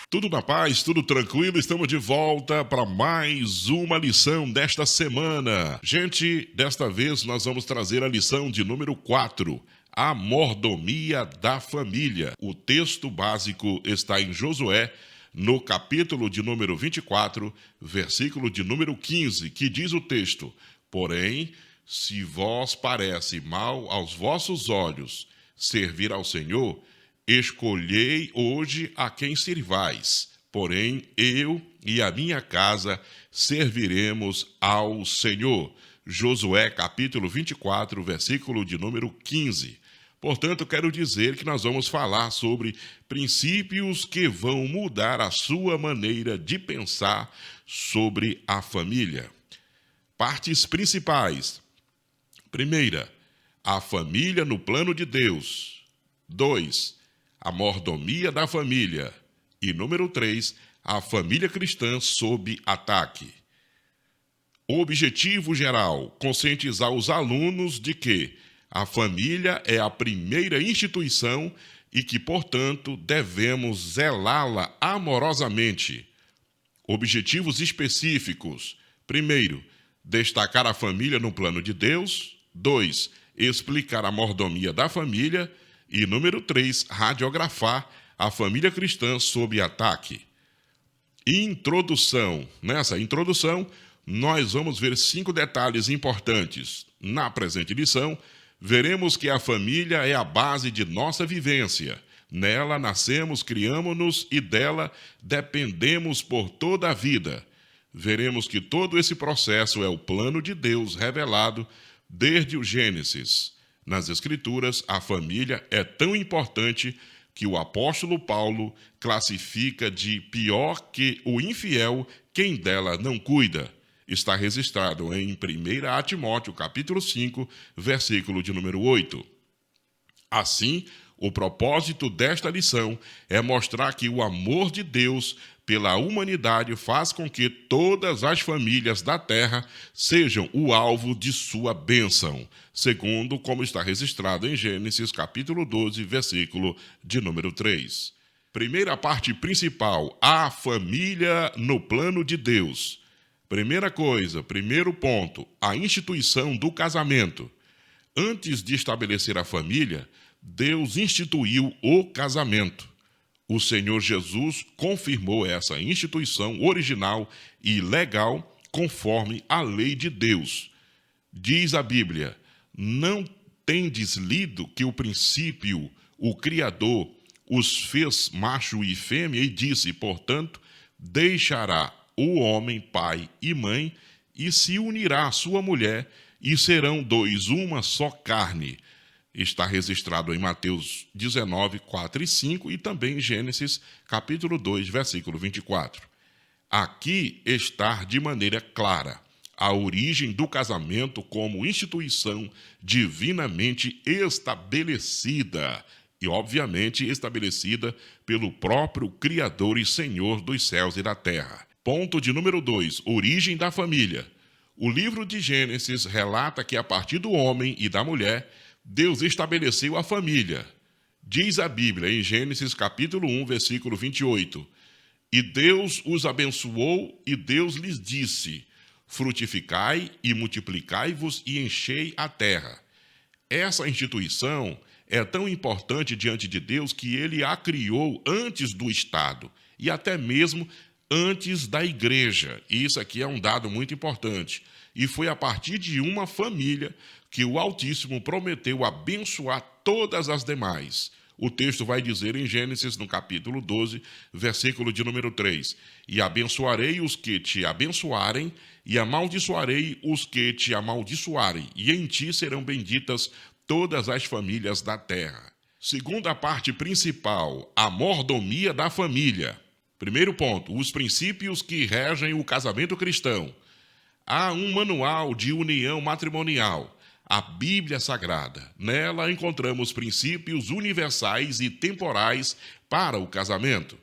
Tudo na paz, tudo tranquilo, estamos de volta para mais uma lição desta semana. Gente, desta vez nós vamos trazer a lição de número 4, a mordomia da família. O texto básico está em Josué, no capítulo de número 24, versículo de número 15, que diz o texto: porém, se vos parece mal aos vossos olhos servir ao Senhor, escolhei hoje a quem servais, porém eu e a minha casa serviremos ao Senhor. Josué capítulo 24, versículo de número 15. Portanto, quero dizer que nós vamos falar sobre princípios que vão mudar a sua maneira de pensar sobre a família. Partes principais. Primeira, a família no plano de Deus. 2, a mordomia da família. E número 3, a família cristã sob ataque. O objetivo geral, conscientizar os alunos de que a família é a primeira instituição e que, portanto, devemos zelá-la amorosamente. Objetivos específicos. Primeiro, destacar a família no plano de Deus. 2, explicar a mordomia da família. E número 3, radiografar a família cristã sob ataque. Introdução. Nessa introdução, nós vamos ver 5 detalhes importantes. Na presente lição, veremos que a família é a base de nossa vivência. Nela nascemos, criamos-nos e dela dependemos por toda a vida. Veremos que todo esse processo é o plano de Deus revelado desde o Gênesis. Nas Escrituras, a família é tão importante que o apóstolo Paulo classifica de pior que o infiel quem dela não cuida. Está registrado em 1 Timóteo, capítulo 5, versículo de número 8. Assim, o propósito desta lição é mostrar que o amor de Deus pela humanidade faz com que todas as famílias da terra sejam o alvo de sua bênção, segundo como está registrado em Gênesis capítulo 12, versículo de número 3. Primeira parte principal, a família no plano de Deus. Primeira coisa, primeiro ponto, a instituição do casamento. Antes de estabelecer a família, Deus instituiu o casamento. O Senhor Jesus confirmou essa instituição original e legal conforme a lei de Deus. Diz a Bíblia: não tendes lido que o princípio, o Criador, os fez macho e fêmea e disse, portanto, deixará o homem pai e mãe e se unirá à sua mulher e serão dois uma só carne. Está registrado em Mateus 19, 4 e 5 e também em Gênesis, capítulo 2, versículo 24. Aqui está de maneira clara a origem do casamento como instituição divinamente estabelecida e, obviamente, estabelecida pelo próprio Criador e Senhor dos céus e da terra. Ponto de número 2, origem da família. O livro de Gênesis relata que a partir do homem e da mulher, Deus estabeleceu a família. Diz a Bíblia em Gênesis capítulo 1, versículo 28. E Deus os abençoou e Deus lhes disse: frutificai e multiplicai-vos e enchei a terra. Essa instituição é tão importante diante de Deus que ele a criou antes do Estado e até mesmo antes da igreja. E isso aqui é um dado muito importante. E foi a partir de uma família que o Altíssimo prometeu abençoar todas as demais. O texto vai dizer em Gênesis, no capítulo 12, versículo de número 3. E abençoarei os que te abençoarem, e amaldiçoarei os que te amaldiçoarem, e em ti serão benditas todas as famílias da terra. Segunda parte principal, a mordomia da família. Primeiro ponto, os princípios que regem o casamento cristão. Há um manual de união matrimonial, a Bíblia Sagrada. Nela encontramos princípios universais e temporais para o casamento.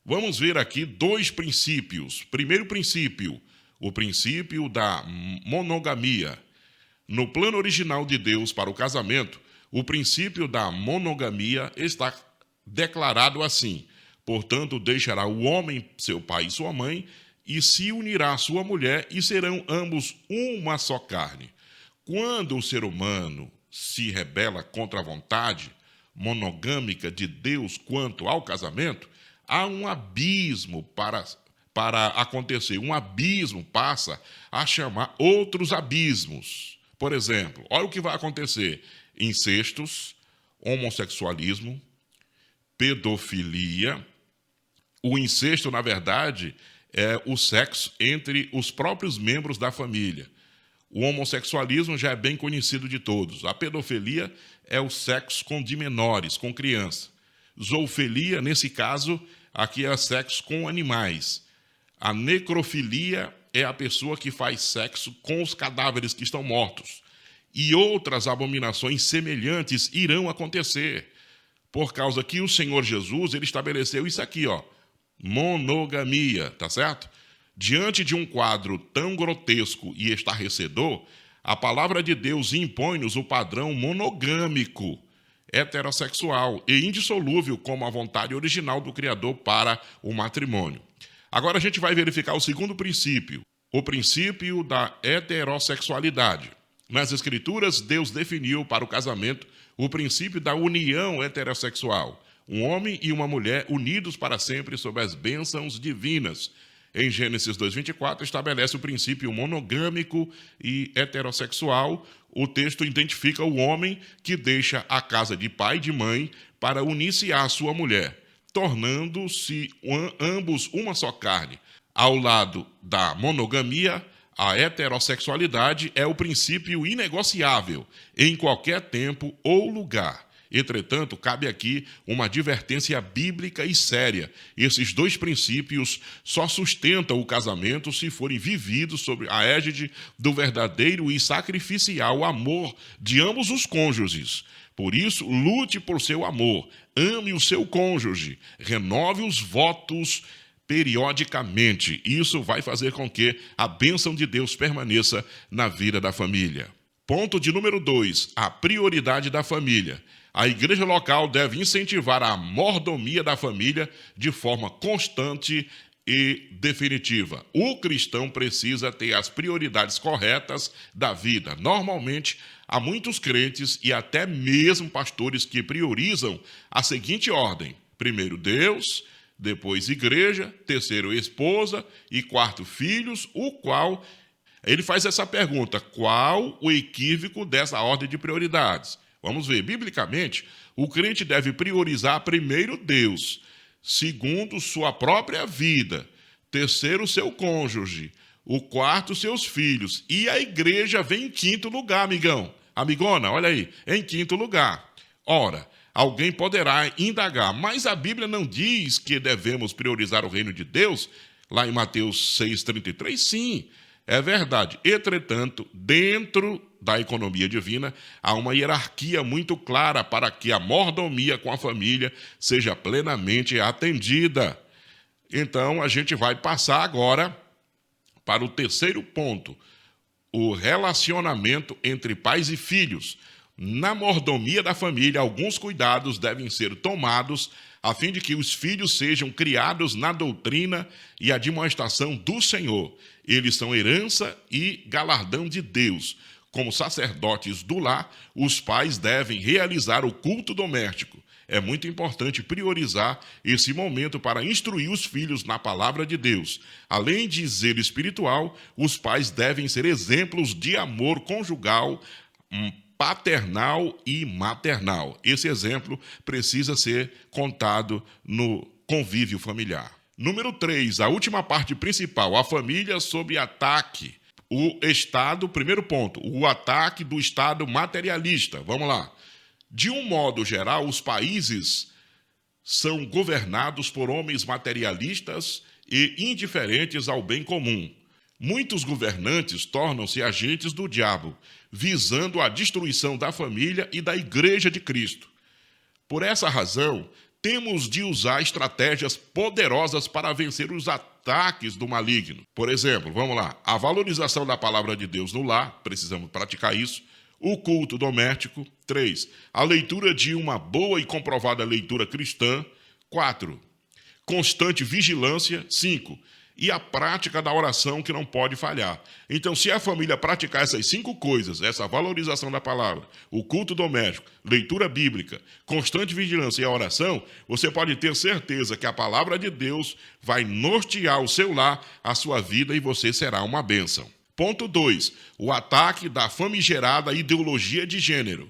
Vamos ver aqui dois princípios. Primeiro princípio, o princípio da monogamia. No plano original de Deus para o casamento, o princípio da monogamia está declarado assim: portanto, deixará o homem seu pai e sua mãe, e se unirá à sua mulher, e serão ambos uma só carne. Quando o ser humano se rebela contra a vontade monogâmica de Deus quanto ao casamento, há um abismo para acontecer. Um abismo passa a chamar outros abismos. Por exemplo, olha o que vai acontecer: incestos, homossexualismo, pedofilia. O incesto, na verdade, é o sexo entre os próprios membros da família. O homossexualismo já é bem conhecido de todos. A pedofilia é o sexo com de menores, com criança. Zoofilia, nesse caso, aqui é sexo com animais. A necrofilia é a pessoa que faz sexo com os cadáveres que estão mortos. E outras abominações semelhantes irão acontecer, por causa que o Senhor Jesus, ele estabeleceu isso aqui, ó, monogamia, tá certo? Diante de um quadro tão grotesco e estarrecedor, a palavra de Deus impõe-nos o padrão monogâmico, heterossexual e indissolúvel como a vontade original do Criador para o matrimônio. Agora a gente vai verificar o segundo princípio, o princípio da heterossexualidade. Nas Escrituras, Deus definiu para o casamento o princípio da união heterossexual. Um homem e uma mulher unidos para sempre sob as bênçãos divinas. Em Gênesis 2:24, estabelece o princípio monogâmico e heterossexual. O texto identifica o homem que deixa a casa de pai e de mãe para unir-se à sua mulher, tornando-se ambos uma só carne. Ao lado da monogamia, a heterossexualidade é o princípio inegociável em qualquer tempo ou lugar. Entretanto, cabe aqui uma advertência bíblica e séria. Esses dois princípios só sustentam o casamento se forem vividos sob a égide do verdadeiro e sacrificial amor de ambos os cônjuges. Por isso, lute por seu amor, ame o seu cônjuge, renove os votos periodicamente. Isso vai fazer com que a bênção de Deus permaneça na vida da família. Ponto de número 2, a prioridade da família. A igreja local deve incentivar a mordomia da família de forma constante e definitiva. O cristão precisa ter as prioridades corretas da vida. Normalmente, há muitos crentes e até mesmo pastores que priorizam a seguinte ordem: primeiro Deus, depois igreja, terceiro esposa e quarto filhos, o qual ele faz essa pergunta: qual o equívoco dessa ordem de prioridades? Vamos ver, biblicamente, o crente deve priorizar primeiro Deus, segundo sua própria vida, terceiro seu cônjuge, o quarto seus filhos, e a igreja vem em quinto lugar, amigão. Amigona, olha aí, em quinto lugar. Ora, alguém poderá indagar, mas a Bíblia não diz que devemos priorizar o reino de Deus? Lá em Mateus 6,33, sim, é verdade. Entretanto, dentro da economia divina, há uma hierarquia muito clara para que a mordomia com a família seja plenamente atendida. Então, a gente vai passar agora para o terceiro ponto, o relacionamento entre pais e filhos. Na mordomia da família, alguns cuidados devem ser tomados a fim de que os filhos sejam criados na doutrina e admoestação do Senhor. Eles são herança e galardão de Deus. Como sacerdotes do lar, os pais devem realizar o culto doméstico. É muito importante priorizar esse momento para instruir os filhos na palavra de Deus. Além de zelo espiritual, os pais devem ser exemplos de amor conjugal, paternal e maternal. Esse exemplo precisa ser contado no convívio familiar. Número 3, a última parte principal, a família sob ataque. O Estado, primeiro ponto, o ataque do Estado materialista. Vamos lá. De um modo geral, os países são governados por homens materialistas e indiferentes ao bem comum. Muitos governantes tornam-se agentes do diabo, visando a destruição da família e da Igreja de Cristo. Por essa razão, temos de usar estratégias poderosas para vencer os ataques do maligno. Por exemplo, vamos lá, a valorização da palavra de Deus no lar, precisamos praticar isso. O culto doméstico. 3. A leitura de uma boa e comprovada leitura cristã. 4. Constante vigilância. 5. E a prática da oração que não pode falhar. Então, se a família praticar essas 5 coisas, essa valorização da palavra, o culto doméstico, leitura bíblica, constante vigilância e a oração, você pode ter certeza que a palavra de Deus vai nortear o seu lar, a sua vida, e você será uma bênção. Ponto 2. O ataque da famigerada ideologia de gênero.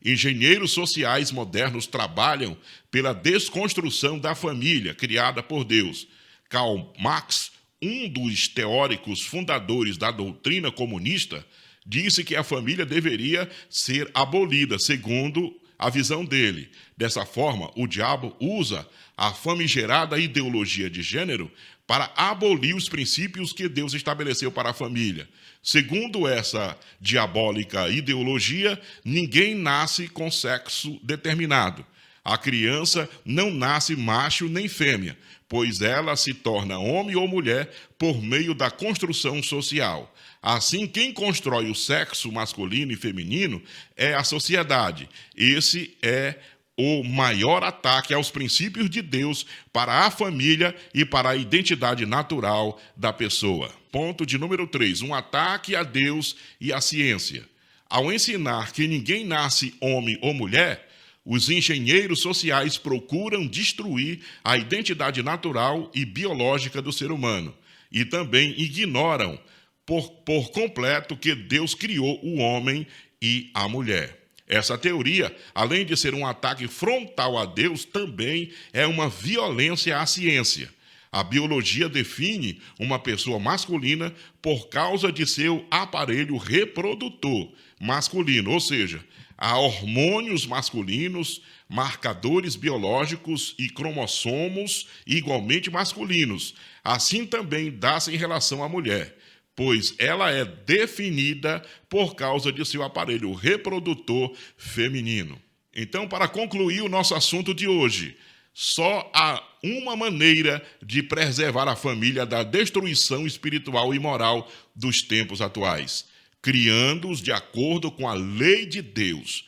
Engenheiros sociais modernos trabalham pela desconstrução da família criada por Deus. Karl Marx, um dos teóricos fundadores da doutrina comunista, disse que a família deveria ser abolida, segundo a visão dele. Dessa forma, o diabo usa a famigerada ideologia de gênero para abolir os princípios que Deus estabeleceu para a família. Segundo essa diabólica ideologia, ninguém nasce com sexo determinado. A criança não nasce macho nem fêmea, pois ela se torna homem ou mulher por meio da construção social. Assim, quem constrói o sexo masculino e feminino é a sociedade. Esse é o maior ataque aos princípios de Deus para a família e para a identidade natural da pessoa. Ponto de número 3. Um ataque a Deus e à ciência. Ao ensinar que ninguém nasce homem ou mulher, os engenheiros sociais procuram destruir a identidade natural e biológica do ser humano e também ignoram por completo que Deus criou o homem e a mulher. Essa teoria, além de ser um ataque frontal a Deus, também é uma violência à ciência. A biologia define uma pessoa masculina por causa de seu aparelho reprodutor masculino, ou seja, há hormônios masculinos, marcadores biológicos e cromossomos igualmente masculinos. Assim também dá-se em relação à mulher, pois ela é definida por causa de seu aparelho reprodutor feminino. Então, para concluir o nosso assunto de hoje, só há uma maneira de preservar a família da destruição espiritual e moral dos tempos atuais: criando-os de acordo com a lei de Deus.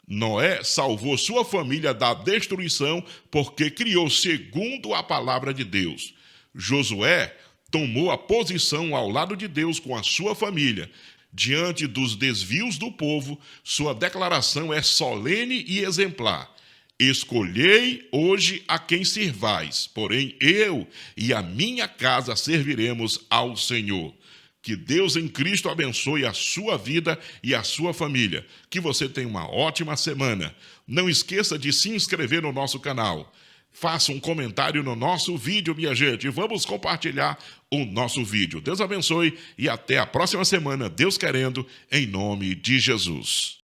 Noé salvou sua família da destruição porque criou segundo a palavra de Deus. Josué tomou a posição ao lado de Deus com a sua família. Diante dos desvios do povo, sua declaração é solene e exemplar: escolhei hoje a quem servais, porém eu e a minha casa serviremos ao Senhor. Que Deus em Cristo abençoe a sua vida e a sua família. Que você tenha uma ótima semana. Não esqueça de se inscrever no nosso canal. Faça um comentário no nosso vídeo, minha gente. Vamos compartilhar o nosso vídeo. Deus abençoe e até a próxima semana, Deus querendo, em nome de Jesus.